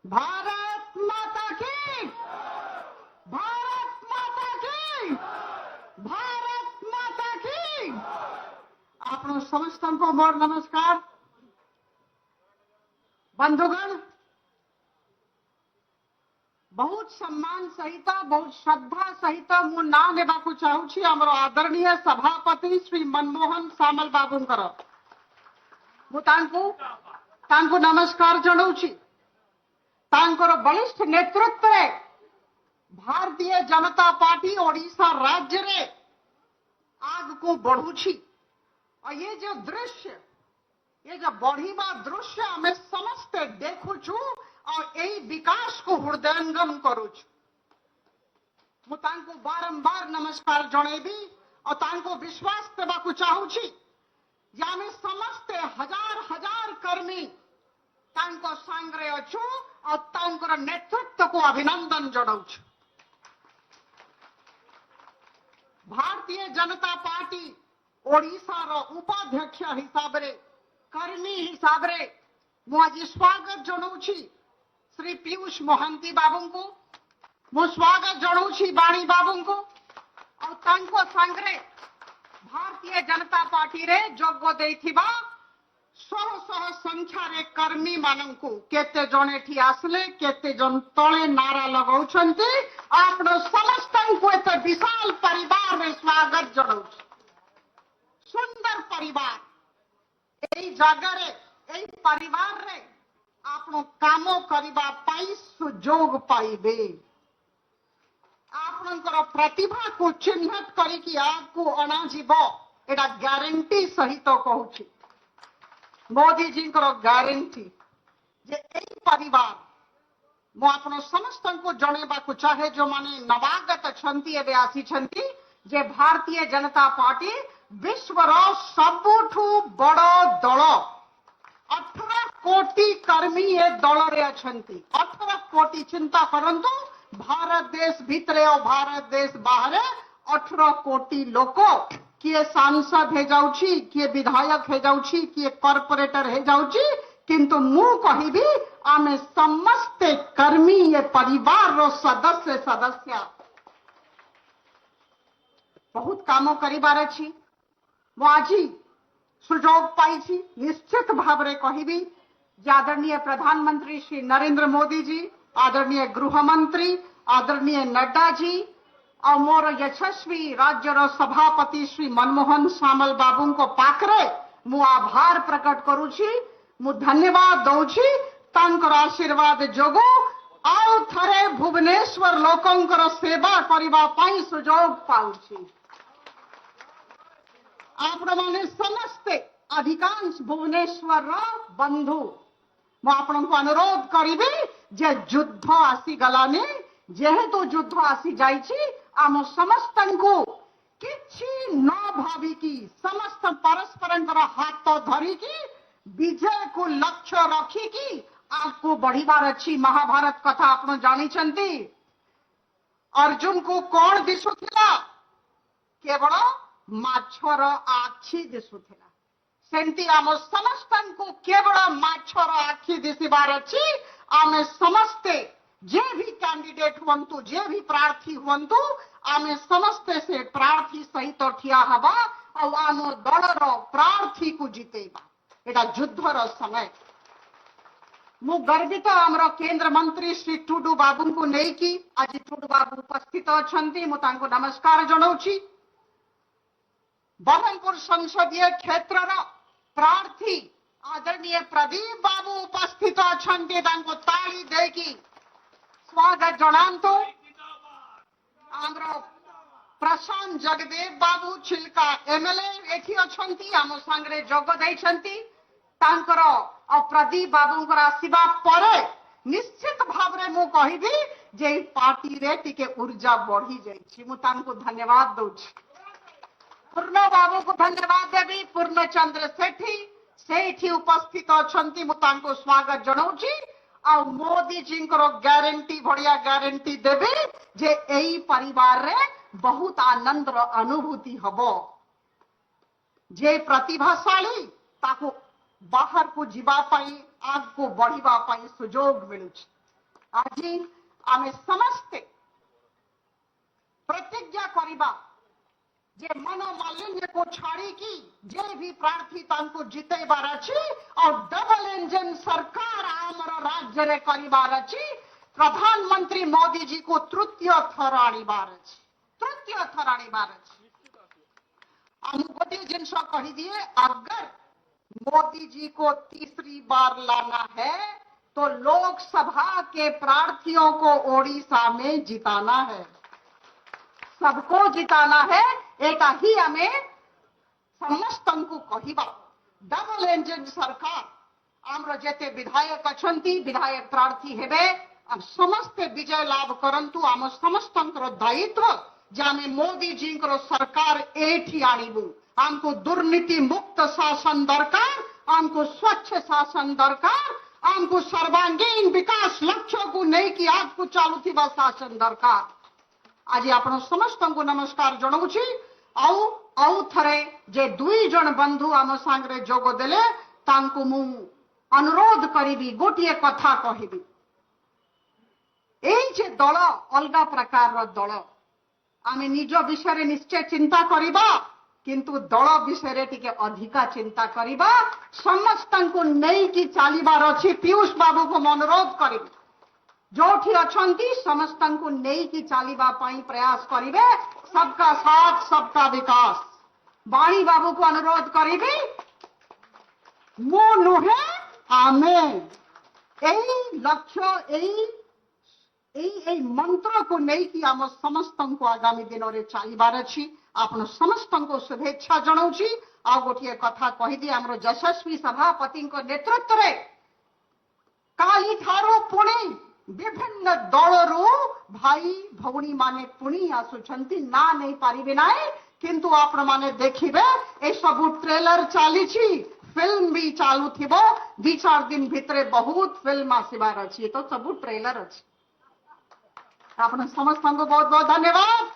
भारत माता की, भारत माता की, भारत माता की। आपण समस्त को मोर नमस्कार। बंधुगण, बहुत सम्मान सहित बहुत श्रद्धा सहित मु ना नेबाकू चाहूछि हमर आदरणीय सभापति श्री मनमोहन सामल बाबूंकर। मु तांको नमस्कार जणाउछि। तांकर बलिष्ठ नेतृत्व रे भारतीय जनता पार्टी ओडिशा राज्य रे आग को बढ़ुछि। और ये जो दृश्य, ये जो बढ़िबा दृश्य हमें समस्त देखुछु और यही विकास को हृदयंगम करुछु। मु तांको बारंबार नमस्कार जणेबी और तांको विश्वास देबाकू चाहूछि जे आमे समस्त हजार हजार कर्मी तांको सांगरे अछु और तांकर नेतृत्व को अभिनंदन जणाउछु। भारतीय जनता पार्टी ओडिशा रो उपाध्यक्ष हिसाब रे, कर्मी हिसाब रे मु आज स्वागत जणाउछि श्री पीयूष मोहंती बाबू को। मु स्वागत जणाउछि बाणी बाबू को और तांको सांगरे भारतीय जनता पार्टी रे जोग देथिबा शह शह संख्या रे कर्मी माननकु केते जण एठी आसले, केते जण तळे नारा लगाउछन्ते। आपण समस्तଙ୍କୁ एते विशाल परिवार रे स्वागत जणाउछि। सुंदर परिवार एई जगह रे, एई परिवार रे आपण काम करिबा पाई सुजोग पाइबे। आपणकर प्रतिभा को चिन्हित करिकि आगु अणा जीवो एटा ग्यारंटी सहित कहूछि। मोदी जी को ग्यारंटी जे एई परिवार मु आपण समस्त को जणेबा को चाहे जो माने नवागत छंती एबे आसी छंती जे भारतीय जनता पार्टी विश्वर सबुठु बड़ दल। 18 कोटी कर्मी ए दल रे अछंती। 18 कोटी चिंता करंतु भारत देश भितरे और भारत देश बाहर 18 कोटी लोक किए सांसद हे जाउछि, किए विधायक हे जाउछि, किए कॉर्पोरेटर हे जाउछि, किंतु मु कहिबी आमे समस्त कर्मी ये परिवार रो सदस्य सदस्य बहुत काम करिबार अछि। मु आजी सुजोग पाइछि निश्चित भाव रे कहिबी जे आदरणीय प्रधानमंत्री श्री नरेंद्र मोदी जी, आदरणीय गृह मंत्री आदरणीय नड्डा जी और मोर यशस्वी राज्यर सभापति श्री मनमोहन सामल बाबू को पाखरे मु आभार प्रकट करुछि। मु धन्यवाद दउछि तांकर आशीर्वाद जोगो आउ थरे भुवनेश्वर लोकंकर सेवा करिबा पाई सुजोग पाउछि। आपण माने समस्ते अधिकांश भुवनेश्वर बंधु मु आपण को अनुरोध करिबे जे युद्ध आसी गलाने, जेहेतु युद्ध आसी जाइछि आम समस्त को किछि न भाविकी समस्त परस्परंकर हाथ धरिकी विजय को लक्ष्य रखिकी आपको बढ़िबार अछि। महाभारत कथा आपण जानिछंती। अर्जुन को कौन दिसुथिला? केवल माछर आखि दिसुथिला। सेंती आम समस्त को केवल माछर आखि दिसिबार अछि। आमे समस्ते जे भी कैंडिडेट हुंतु, जे भी प्रार्थी हुंतु, आमे समस्ते से प्रार्थी सहित ठिया हवा और आम दलर प्रार्थी को जितेबा। एटा युद्धर समय। मु गर्वित आमर केंद्र मंत्री श्री टुडू बाबू को नेकी आज टुडू बाबू उपस्थित अछंती। मु तांको नमस्कार जणाउछि। बरहमपुर संसदीय क्षेत्र प्रार्थी आदरणीय प्रदीप बाबू उपस्थित अछंती। तांको ताली देकी स्वागत जणांतु। आमर प्रशांत जगदेव बाबू छिलका एमएलए एठी अछंती, आम संगरे जोग दैछंती। तांकर और प्रदीप बाबूंकर आसीबा परे निश्चित भाव रे मु कहिबी जे पार्टी रे टिके ऊर्जा बढ़ी जाइछि। मु तांको धन्यवाद दउछि। पूर्ण बाबू को धन्यवाद देबी। पूर्णचंद्र सेठी सेठी उपस्थित अछंती। मु तांको स्वागत जणाउछि और मोदी जी को गारंटी बढ़िया गारंटी देबे जे एई परिवार रे बहुत आनंद रो अनुभूति हबो। जे प्रतिभाशाली ताको बाहर को जीवा पाई, आग को बढ़िबा पाई सुजोग मिलुछि। आज आमे समस्ते प्रतिज्ञा करिबा जे मनोमालिन्य को छाड़ी की जे भी प्रार्थी तांको जितेबार अच्छी और डबल इंजन सरकार आमर राज्य रे करिबार अच्छी प्रधानमंत्री मोदी जी को तृतीय थर आनिबार अच्छी तृतीय थर आनिबार अच्छी हम गोटे जिनस कही दिए अगर मोदी जी को तीसरी बार लाना है तो लोकसभा के प्रार्थियों को ओडिशा में जिताना है सबको जिताना है एक ही हमें समस्त को कहवा डबल इंजन सरकार आमर जेते विधायक अच्छी विधायक प्रार्थी हेबे समस्ते विजय लाभ करंतु आम समस्त दायित्व जे आम मोदी जी सरकार एठी आणिबु आमको दुर्नीति मुक्त शासन दरकार आमको स्वच्छ शासन दरकार आमको सर्वांगीण विकास लक्ष्य को नहीं कि आज को चालू थी शासन दरकार आज आपण समस्त को नमस्कार जनाऊँगी आउ थरे जे दुई जन बंधु आम सांगरे जोग देले तांको मु अनुरोध करी गोटे कथा कहबी एई जे दल अलगा प्रकार दल आमे निज विषय निश्चय चिंता करिबा किंतु दल विषय टिके अधिका चिंता करिबा समस्त को नहीं कि चलीबार अच्छी पीयूष बाबू को अनुरोध करी जोठी अछंती समस्त को नहीं कि चलीबा पाई प्रयास करिवे सबका साथ सबका विकास वाणी बाबू को अनुरोध करिबी मो नुहे आमे एई लक्ष्य एई मंत्र को नहीं कि आम समस्त को आगामी दिन में चलीबार अच्छी आपण समस्त को शुभेच्छा जनाऊँगी आ गोटे कथा कहीदी आम यशस्वी सभापति नेतृत्व में काली ठारू पुणी विभिन्न दलरू भाई भौणी माने पुणी आसुछंती ना नहीं पारिबे नाई किंतु आपण माने देखिबे ए सब ट्रेलर चली फिल्म भी चालू थिबो 2-4 दिन भितरे बहुत फिल्म आसीबार अछि तो सब ट्रेलर अछि आपण समस्त को बहुत बहुत धन्यवाद।